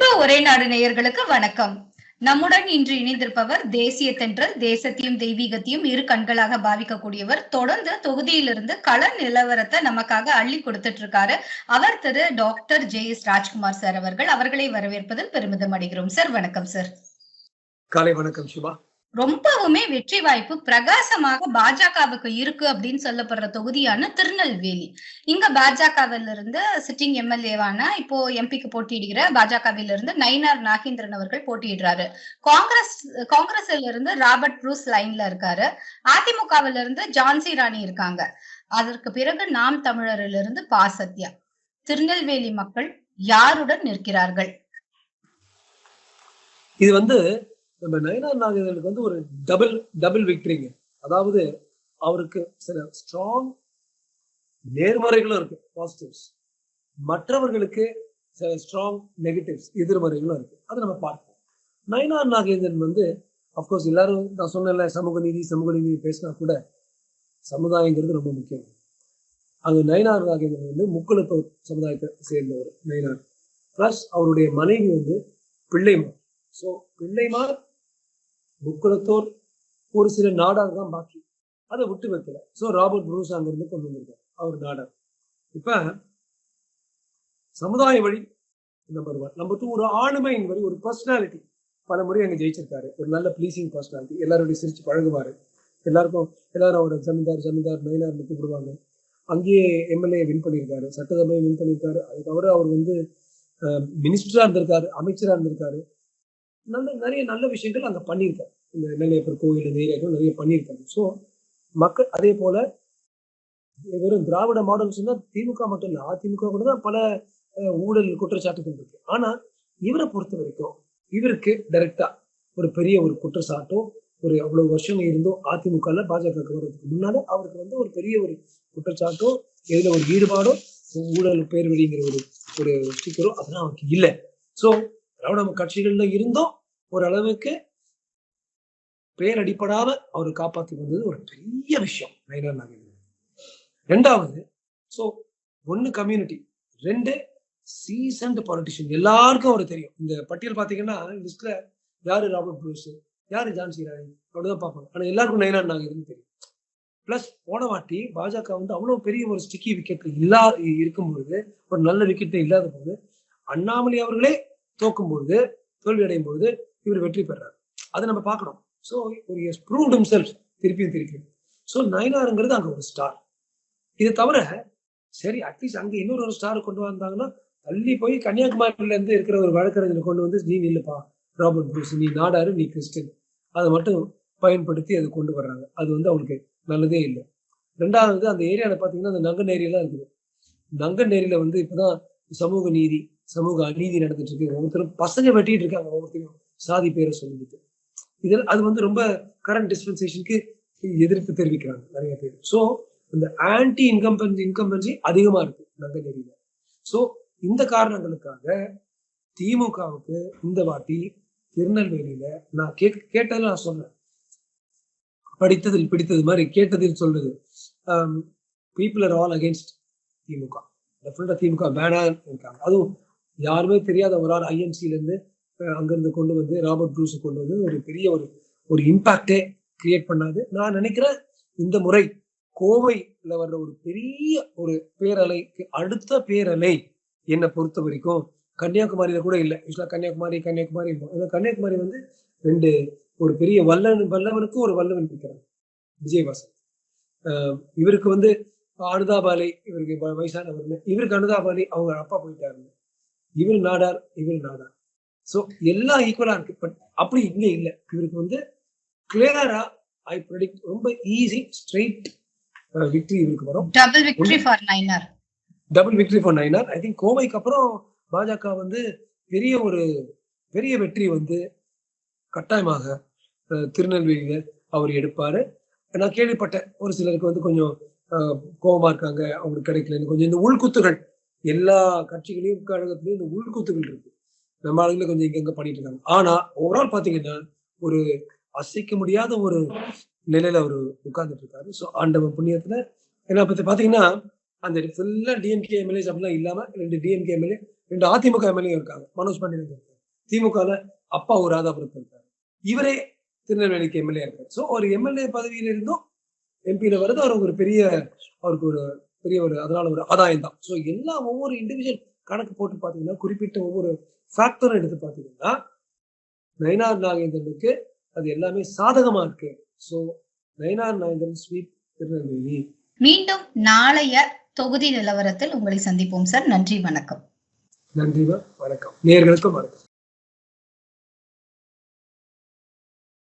அன்பு ஒரே நாடு நேயர்களுக்கு வணக்கம். நம்முடன் இன்று இணைந்திருப்பவர் தேசிய தென்றல், தேசத்தையும் தெய்வீகத்தையும் இரு கண்களாக பாவிக்கக்கூடியவர். தொடர்ந்து தொகுதியிலிருந்து கள நிலவரத்தை நமக்காக அள்ளி கொடுத்துட்டு இருக்காரு. அவர் திரு டாக்டர் ஜே.எஸ். ராஜ்குமார் சார் அவர்கள். அவர்களை வரவேற்பதில் பெருமிதம் அடைகிறோம். சார் வணக்கம் சார். காலை வணக்கம் சிவா. ரொம்பவுமே வெற்றி வாய்ப்பு பிரகாசமாக பாஜகவுக்கு இருக்கு அப்படின்னு சொல்லப்படுற தொகுதியான திருநெல்வேலி. இங்க பாஜகவில் இருந்து சிட்டிங் எம்எல்ஏவான இப்போ எம்பிக்கு போட்டியிடுகிற பாஜகவில் இருந்து நயினார் நாகேந்திரன் அவர்கள் போட்டியிடுறாரு. காங்கிரஸ்ல இருந்து ராபர்ட் ப்ரூஸ் லைன்ல இருக்காரு. அதிமுகவில இருந்து ஜான்சி ராணி இருக்காங்க. அதற்கு பிறகு நாம் தமிழரிலிருந்து பா சத்யா. திருநெல்வேலி மக்கள் யாருடன் நிற்கிறார்கள்? இது நம்ம நயினார் நாகேந்திரனுக்கு ஒரு டபுள் விக்டரிங்க. அதாவது அவருக்கு சில ஸ்ட்ராங் நேர்மறைகளும் இருக்கு, பாசிட்டிவ்ஸ். மற்றவர்களுக்கு சில ஸ்ட்ராங் நெகட்டிவ்ஸ், எதிர்மறைகளும் இருக்கு. அதை நம்ம பார்ப்போம். நயினார் நாகேந்திரன் அப்கோர்ஸ் எல்லாரும் நான் சொன்னேன்ல, சமூக நீதி பேசினா கூட சமுதாயங்கிறது ரொம்ப முக்கியம். அங்க நயினார் நாகேந்திரன் முக்குளத்தோர் சமுதாயத்தை சேர்ந்தவர் நயினார். பிளஸ் அவருடைய மனைவி பிள்ளைமார். ஸோ பிள்ளைமார் முக்குளத்தோர் ஒரு சில நாடார் தான் பாக்கி, அதை விட்டு வைக்கல. ஸோ ராபர்ட் ப்ரூஸ் அங்கிருந்து கொண்டு வந்திருக்காரு, அவர் நாடார். இப்ப சமுதாய வழி நம்பர் 1. நம்பர் 2, ஒரு ஆளுமையின் வழி, ஒரு பர்சனாலிட்டி. பல முறை அங்க ஜெயிச்சிருக்காரு. ஒரு நல்ல பிளீசிங் பர்சனாலிட்டி. எல்லாருடைய சிரிச்சு பழகுவாரு. எல்லாரும் அவரை ஜமீன்தார் நயினார் கூப்பிடுவாங்க. அங்கேயே எம்எல்ஏ வின் பண்ணியிருக்காரு, சட்டசபையை வின் பண்ணியிருக்காரு. அது தவிர அவர் மினிஸ்டரா இருந்திருக்காரு, அமைச்சரா இருந்திருக்காரு. நிறைய நல்ல விஷயங்கள் அங்க பண்ணியிருக்காரு. இந்த நெல்லையப்பர் கோயில், இந்த ஏரியாக்கள் நிறைய பண்ணியிருக்காரு. ஸோ மக்கள் அதே போல வெறும் திராவிட மாடல் சொன்னா திமுக மட்டும் இல்லை, அதிமுக கூட தான் பல ஊழல் குற்றச்சாட்டுகள் இருக்கு. ஆனா இவரை பொறுத்த வரைக்கும் இவருக்கு டைரக்டா ஒரு பெரிய ஒரு குற்றச்சாட்டோ, ஒரு அவ்வளவு வருஷம் இருந்தோ அதிமுக பாஜக வர்றதுக்கு முன்னால அவருக்கு ஒரு பெரிய ஒரு குற்றச்சாட்டோ, எதுல ஒரு ஈடுபாடோ, ஊழல் பேர் வெளிங்கிற ஒரு ஸ்டிக்கரோ அதெல்லாம் அவருக்கு இல்லை. ஸோ திராவிட கட்சிகள்ல இருந்தும் ஓரளவுக்கு பேர் அடிப்படாம அவர் காப்பாற்றி வந்தது ஒரு பெரிய விஷயம் நயினார் நாகேந்திரன். 2வது, ஸோ 1 கம்யூனிட்டி, 2 சீசன்ட் பாலிட்டிஷியன். எல்லாருக்கும் அவர் தெரியும். இந்த பட்டியல் பாத்தீங்கன்னா லிஸ்ட்ல யாரு ராபர்ட் ப்ரூஸ், யாரு ஜான்சி ராணி அப்படிதான் பார்ப்பாங்க. ஆனா எல்லாருக்கும் நயினார் நாகேந்திரன் தெரியும். பிளஸ் போன வாட்டி பாஜக அவ்வளவு பெரிய ஒரு ஸ்டிக்கி விக்கெட் இருக்கும்பொழுது, ஒரு நல்ல விக்கெட் இல்லாத போது, அண்ணாமலை அவர்களே தோக்கும்பொழுது, தோல்வி அடையும் பொழுது இவர் வெற்றி பெறாரு. அதை நம்ம பார்க்கணும். ஸோ ஒரு ப்ரூவ்ட் ஹிம்செல்ஃப் திருப்பியும். ஸோ நயினாருங்கிறது அங்க ஒரு ஸ்டார். இது தவிர சரி அட்லீஸ்ட் அங்க இன்னொரு ஸ்டார் கொண்டு வந்தாங்கன்னா, தள்ளி போய் கன்னியாகுமரியில இருந்து இருக்கிற ஒரு வழக்கறிஞரை கொண்டு நீ இல்லப்பா ராபர்ட் ப்ரூஸ், நீ நாடாரு, நீ கிறிஸ்டின், அதை மட்டும் பயன்படுத்தி அதை கொண்டு வர்றாங்க. அது அவங்களுக்கு நல்லதே இல்லை. 2வது, அந்த ஏரியால பாத்தீங்கன்னா அந்த நங்கன் ஏரியாலாம் இருக்குது. நங்கன் ஏரியில இப்பதான் சமூக அநீதி நடந்துட்டு இருக்கு. ஒவ்வொருத்தரும் பசங்க வெட்டிட்டு இருக்காங்க, ஒவ்வொருத்தரும் சாதி பேரை சொல்லிட்டு. இதில் அது ரொம்ப கரண்ட் டிஸ்பென்சேஷனுக்கு எதிர்ப்பு தெரிவிக்கிறாங்க நிறைய பேர். ஸோ இந்த ஆன்டி இன்கம்பன்சி அதிகமா இருக்கு நங்கன் ஏரியில. ஸோ இந்த காரணங்களுக்காக திமுகவுக்கு இந்த வாட்டி திருநெல்வேலியில நான் கேட்டதில் நான் சொன்னேன், படித்ததில் பிடித்தது மாதிரி கேட்டதில் சொல்றது, பீப்புள் ஆர் ஆல் அகேன்ஸ்ட் திமுக. திமுக வேணான்னு இருக்காங்க. அதுவும் யாருமே தெரியாத ஒரு ஆள் ஐஎன்சில இருந்து அங்கிருந்து கொண்டு ராபர்ட் ப்ரூஸ் கொண்டு ஒரு பெரிய ஒரு இம்பாக்டே கிரியேட் பண்ணாது. நான் நினைக்கிறேன் இந்த முறை கோவையில வர்ற ஒரு பெரிய ஒரு பேரலைக்கு அடுத்த பேரலை என்னை பொறுத்த வரைக்கும் கன்னியாகுமரியில கூட இல்லை. கன்னியாகுமரி ஏன்னா கன்னியாகுமரி 2 ஒரு பெரிய வல்லவனுக்கு ஒரு வல்லவன் இருக்கிறாங்க. விஜயவாசன் இவருக்கு அனுதாபாலை, இவருக்கு வயசானவர், இவருக்கு அனுதாபாலை அவங்க அப்பா போயிட்டாரு. இவர் நாடார். சோ எல்லாம் ஈக்குவலா இருக்கு. பட் அப்படி இங்க இல்ல. இவருக்கு கிளியரா ஐ பிரெடிக்ட் ரொம்ப ஈஸி ஸ்ட்ரெயிட் விக்டரி இவருக்கு வரும். Double victory for Nainar. I think கோவைக்கு அப்புறம் பாஜக பெரிய வெற்றி கட்டாயமாக திருநெல்வேலியில அவர் எடுப்பாரு. நான் கேள்விப்பட்டேன் ஒரு சிலருக்கு கொஞ்சம் கோபமா இருக்காங்க, அவங்களுக்கு கிடைக்கல. கொஞ்சம் இந்த உள்குத்துகள் எல்லா கட்சிகளையும் கழகத்திலையும் இந்த உள்குத்துகள் இருக்கு. நம்ம ஆளுங்களை கொஞ்சம் இங்க பண்ணிட்டு இருக்காங்க. ஆனா ஓவரால் பாத்தீங்கன்னா ஒரு அசைக்க முடியாத ஒரு நிலையில அவரு உட்கார்ந்துட்டு இருக்காரு. ஸோ ஆண்டவன் புண்ணியத்துல என்ன பத்தி பாத்தீங்கன்னா அந்த ஃபுல்லா டிஎம்கே எம்எல்ஏஸ் அப்படிலாம் இல்லாம 2 டிஎம்கே எம்எல்ஏ, 2 அதிமுக எம்எல்ஏ இருக்காங்க. மனோஜ் பாண்டியன் இருக்காங்க. திமுகல அப்பா ஒரு ராதாபுரத்தில் இருக்காரு, இவரே திருநெல்வேலிக்கு எம்எல்ஏ இருக்காரு. ஸோ ஒரு எம்எல்ஏ பதவியில இருந்தும் எம்பியில வருது அவருக்கு ஒரு பெரிய ஒரு அதனால ஒரு ஆதாயம் தான். ஸோ எல்லா ஒவ்வொரு இண்டிவிஜுவல் கணக்கு போட்டு பாத்தீங்கன்னா, குறிப்பிட்ட ஒவ்வொரு ஃபேக்டரும் எடுத்து பாத்தீங்கன்னா, நயினார் நாகேந்திரனுக்கு அது எல்லாமே சாதகமா இருக்கு. So Nainar Nagendran sweep Tirunelveli. மீண்டும் நாளைய தொகுதி நிலவரத்தில் உங்களை சந்திப்போம் சார். நன்றி, வணக்கம். நன்றி, வணக்கம். நேயர்களுக்கும் வணக்கம்.